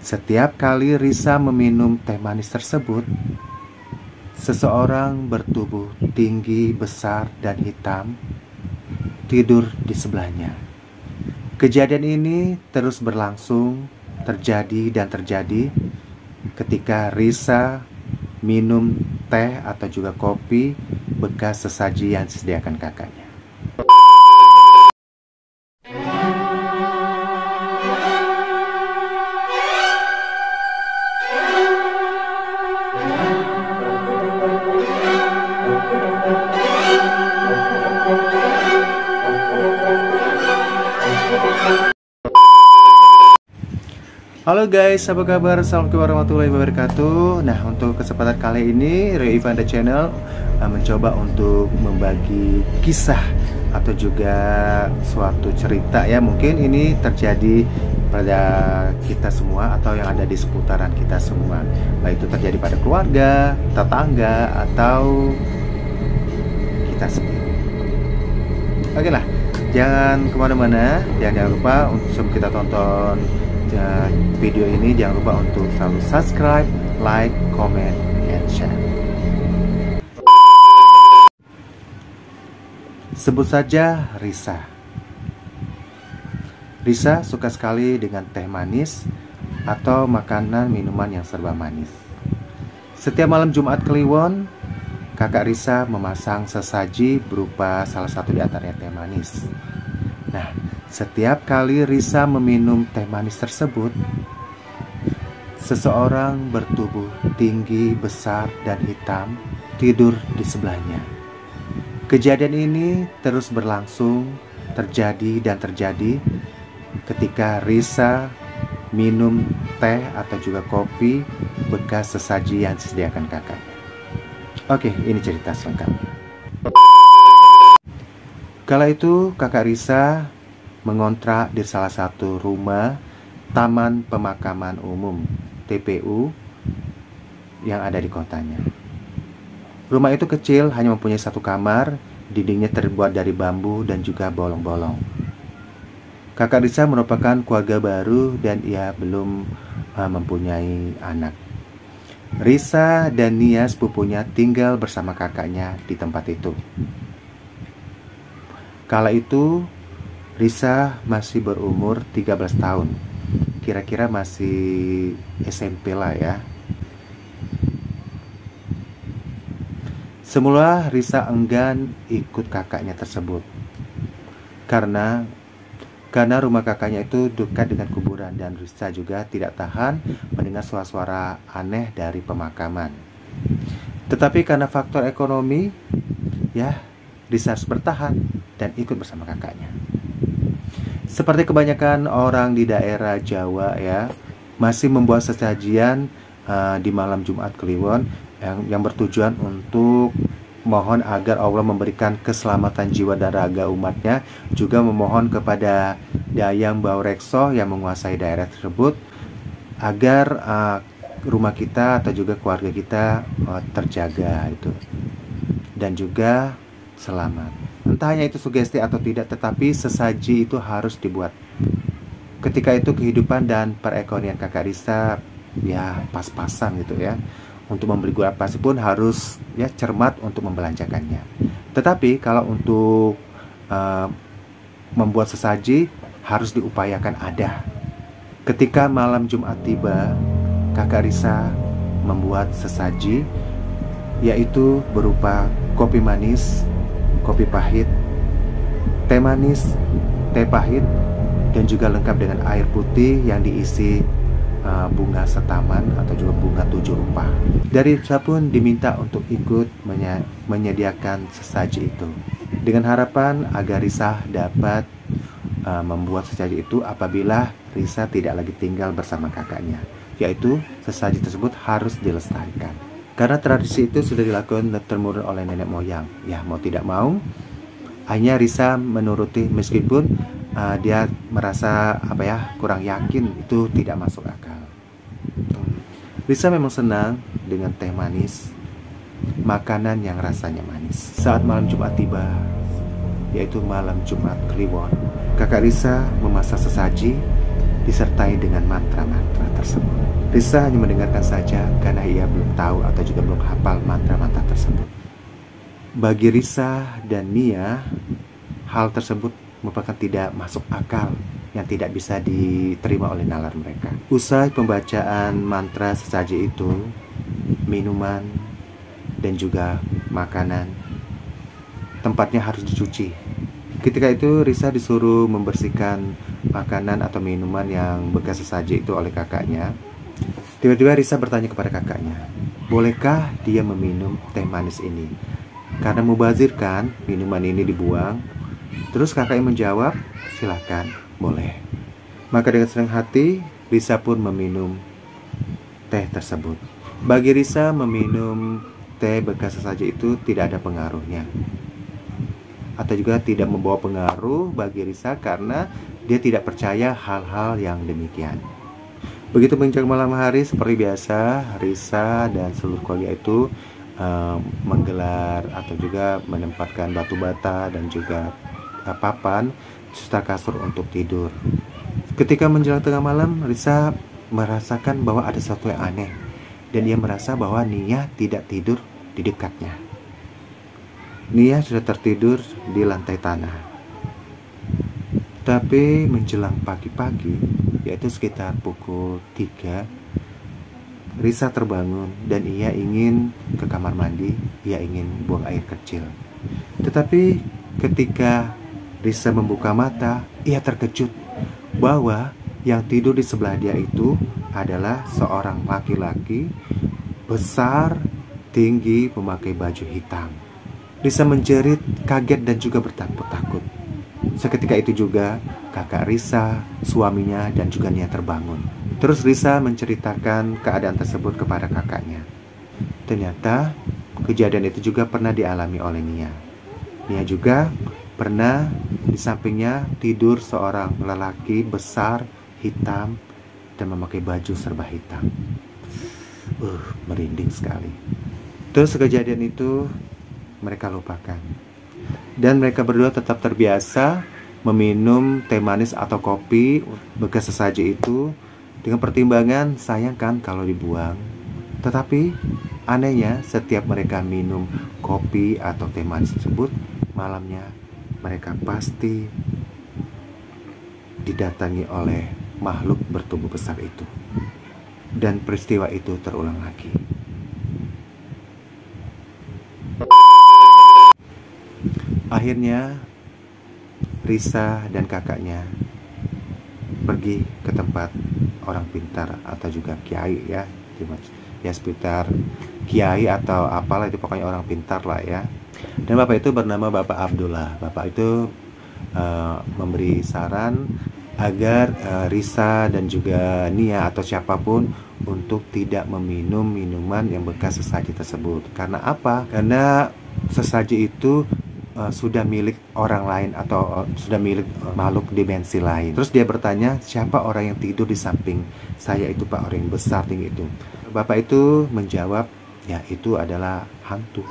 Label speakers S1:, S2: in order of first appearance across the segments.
S1: Setiap kali Risa meminum teh manis tersebut, seseorang bertubuh tinggi, besar, dan hitam tidur di sebelahnya. Kejadian ini terus berlangsung, terjadi dan terjadi ketika Risa minum teh atau juga kopi bekas sesaji yang disediakan kakaknya. Halo guys, apa kabar? Assalamualaikum warahmatullahi wabarakatuh. Nah, untuk kesempatan kali ini Rio Ivan The Channel mencoba untuk membagi kisah atau juga suatu cerita ya. Mungkin ini terjadi pada kita semua atau yang ada di seputaran kita semua, baik itu terjadi pada keluarga, tetangga, atau kita sendiri. Oke lah, jangan kemana-mana. Jangan lupa untuk sebelum kita tonton video ini, jangan lupa untuk selalu subscribe, like, comment, and share. Sebut saja Risa. Risa suka sekali dengan teh manis atau makanan minuman yang serba manis. Setiap malam Jumat Kliwon, kakak Risa memasang sesaji berupa salah satu di antaranya teh manis. Nah, setiap kali Risa meminum teh manis tersebut, seseorang bertubuh tinggi, besar, dan hitam tidur di sebelahnya. Kejadian ini terus berlangsung, terjadi dan terjadi ketika Risa minum teh atau juga kopi bekas sesaji yang disediakan kakaknya. Oke, ini cerita selengkapnya. Kala itu kakak Risa mengontrak di salah satu rumah Taman Pemakaman Umum (TPU) yang ada di kotanya. Rumah itu kecil, hanya mempunyai satu kamar, dindingnya terbuat dari bambu dan juga bolong-bolong. Kakak Risa merupakan keluarga baru dan ia belum mempunyai anak. Risa dan Nia sepupunya tinggal bersama kakaknya di tempat itu. Kala itu Risa masih berumur 13 tahun. Kira-kira masih SMP lah ya. Semula Risa enggan ikut kakaknya tersebut Karena rumah kakaknya itu dekat dengan kuburan, dan Risa juga tidak tahan mendengar suara-suara aneh dari pemakaman. Tetapi karena faktor ekonomi, ya Risa harus bertahan dan ikut bersama kakaknya. Seperti kebanyakan orang di daerah Jawa ya, masih membuat sesajian di malam Jumat Kliwon yang bertujuan untuk mohon agar Allah memberikan keselamatan jiwa dan raga umatnya, juga memohon kepada Dayang Baurekso yang menguasai daerah tersebut agar rumah kita atau juga keluarga kita terjaga itu dan juga selamat. Entah hanya itu sugesti atau tidak, tetapi sesaji itu harus dibuat. Ketika itu kehidupan dan perekonomian kakak Risa ya pas-pasan gitu ya. Untuk membeli gula pasir pun harus ya cermat untuk membelanjakannya. Tetapi kalau untuk membuat sesaji harus diupayakan ada. Ketika malam Jumat tiba, kakak Risa membuat sesaji, yaitu berupa kopi manis, kopi pahit, teh manis, teh pahit, dan juga lengkap dengan air putih yang diisi bunga setaman atau juga bunga 7 rupa. Dari Risa pun diminta untuk ikut menyediakan sesaji itu, dengan harapan agar Risa dapat membuat sesaji itu apabila Risa tidak lagi tinggal bersama kakaknya, yaitu sesaji tersebut harus dilestarikan. Karena tradisi itu sudah dilakukan turun-temurun oleh nenek moyang. Ya mau tidak mau, hanya Risa menuruti meskipun dia merasa kurang yakin itu tidak masuk akal. Risa memang senang dengan teh manis, makanan yang rasanya manis. Saat malam Jumat tiba, yaitu malam Jumat Kliwon, kakak Risa memasak sesaji disertai dengan mantra-mantra tersebut. Risa hanya mendengarkan saja karena ia belum tahu atau juga belum hafal mantra-mantra tersebut. Bagi Risa dan Nia, hal tersebut merupakan tidak masuk akal yang tidak bisa diterima oleh nalar mereka. Usai pembacaan mantra sesaji itu, minuman dan juga makanan tempatnya harus dicuci. Ketika itu Risa disuruh membersihkan makanan atau minuman yang bekas sesaji itu oleh kakaknya. Tiba-tiba Risa bertanya kepada kakaknya, bolehkah dia meminum teh manis ini? Karena mubazir kan, minuman ini dibuang. Terus kakaknya menjawab, silakan, boleh. Maka dengan senang hati, Risa pun meminum teh tersebut. Bagi Risa, meminum teh bekas sesaji itu tidak ada pengaruhnya, atau juga tidak membawa pengaruh bagi Risa karena dia tidak percaya hal-hal yang demikian. Begitu menjelang malam hari, seperti biasa, Risa dan seluruh keluarga itu menggelar atau juga menempatkan batu bata dan juga papan serta kasur untuk tidur. Ketika menjelang tengah malam, Risa merasakan bahwa ada sesuatu yang aneh, dan ia merasa bahwa Nia tidak tidur di dekatnya. Nia sudah tertidur di lantai tanah. Tapi menjelang pagi-pagi, yaitu sekitar pukul 3, Risa terbangun dan ia ingin ke kamar mandi, ia ingin buang air kecil. Tetapi ketika Risa membuka mata, ia terkejut bahwa yang tidur di sebelah dia itu adalah seorang laki-laki besar, tinggi, memakai baju hitam. Risa menjerit, kaget dan juga bertakut-takut. Seketika itu juga kakak Risa, suaminya dan juga Nia terbangun. Terus Risa menceritakan keadaan tersebut kepada kakaknya. Ternyata kejadian itu juga pernah dialami oleh Nia. Nia juga pernah di sampingnya tidur seorang lelaki besar, hitam, dan memakai baju serba hitam. Merinding sekali. Terus kejadian itu mereka lupakan. Dan mereka berdua tetap terbiasa meminum teh manis atau kopi bekas sesaji itu dengan pertimbangan sayang kan kalau dibuang. Tetapi anehnya setiap mereka minum kopi atau teh manis tersebut, malamnya mereka pasti didatangi oleh makhluk bertubuh besar itu. Dan peristiwa itu terulang lagi. Akhirnya Risa dan kakaknya pergi ke tempat orang pintar atau juga kiai ya, sekitar kiai atau apalah itu, pokoknya orang pintar lah ya. Dan bapak itu bernama Bapak Abdullah. Bapak itu memberi saran agar Risa dan juga Nia atau siapapun untuk tidak meminum minuman yang bekas sesaji tersebut. Karena apa? Karena sesaji itu sudah milik orang lain atau sudah milik makhluk dimensi lain. Terus dia bertanya, siapa orang yang tidur di samping saya itu Pak, orang yang besar tinggi itu? Bapak itu menjawab, ya itu adalah hantu,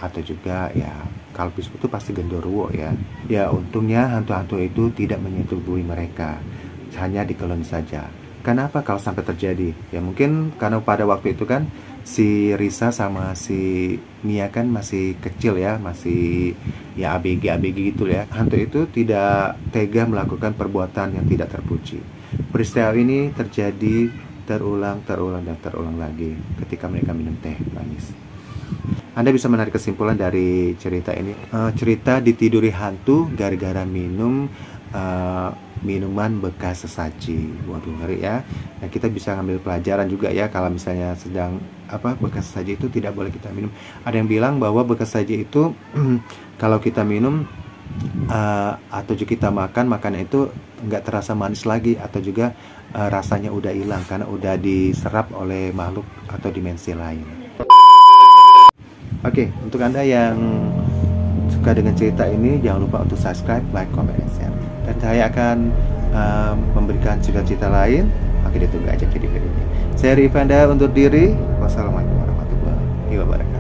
S1: atau juga ya kalau itu pasti genderuwo ya. Ya untungnya hantu-hantu itu tidak menyetubuhi mereka, hanya dikeluh saja. Kenapa kalau sampai terjadi? Ya mungkin karena pada waktu itu kan si Risa sama si Nia kan masih kecil ya, masih ya ABG gitu ya. Hantu itu tidak tega melakukan perbuatan yang tidak terpuji. Peristiwa ini terjadi terulang lagi ketika mereka minum teh manis. Anda bisa menarik kesimpulan dari cerita ini. Cerita ditiduri hantu gara-gara minum minuman bekas sesaji. Waduh, ngeri ya. Nah, kita bisa ngambil pelajaran juga ya, kalau misalnya sedang bekas sesaji itu tidak boleh kita minum. Ada yang bilang bahwa bekas sesaji itu kalau kita minum atau juga kita makan, makanan itu nggak terasa manis lagi, atau juga rasanya udah hilang karena udah diserap oleh makhluk atau dimensi lain. Oke, untuk Anda yang suka dengan cerita ini, jangan lupa untuk subscribe, like, comment, and share. Dan saya akan memberikan cerita-cerita lain. Oke, ditunggu aja video ini. Saya Rifanda undur diri. Wassalamualaikum warahmatullahi wabarakatuh.